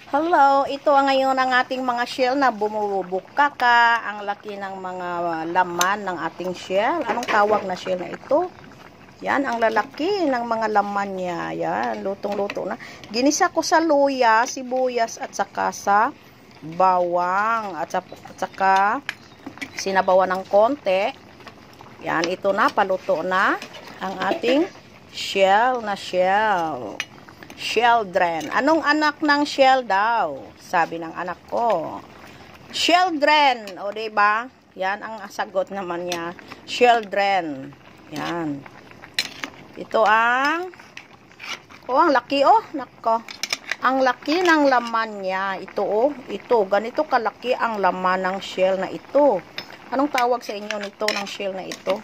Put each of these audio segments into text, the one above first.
Hello, ito ang ngayon ang ating mga shell na bumubukaka. Ang laki ng mga laman ng ating shell. Anong tawag na shell na ito? Yan, ang lalaki ng mga laman niya. Yan, lutong-luto na. Ginisa ko sa luya, sibuyas at saka sa bawang. At saka sinabawan ng konti. Yan, ito na, paluto na ang ating shell na shell. Children. Anong anak ng shell daw? Sabi ng anak ko. Children. O, diba? Yan ang sagot naman niya. Children. Yan. Ito ang ang laki Nako. Ang laki ng laman niya. Ito ito. Ganito kalaki ang laman ng shell na ito. Anong tawag sa inyo nito ng shell na ito?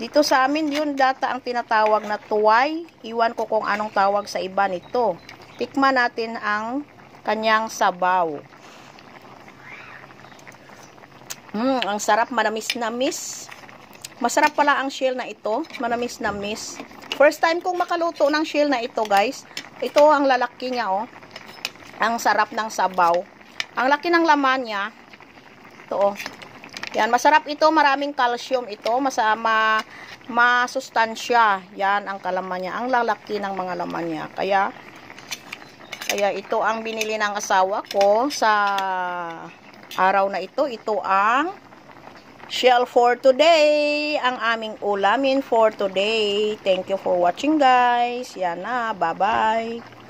Dito sa amin, yun data ang tinatawag na tuway. Iwan ko kung anong tawag sa iba nito. Tikman natin ang kanyang sabaw. Ang sarap, manamis-namis. Masarap pala ang shell na ito. Manamis-namis. First time kong makaluto ng shell na ito, guys. Ito ang lalaki niya, Ang sarap ng sabaw. Ang laki ng laman niya. Ito, Yan, masarap ito, maraming calcium ito, masustansya. Yan ang kalaman niya, ang lalaki ng mga laman niya. Kaya ito ang binili ng asawa ko sa araw na ito. Ito ang shell for today, ang aming ulamin for today. Thank you for watching, guys. Yan na, bye-bye.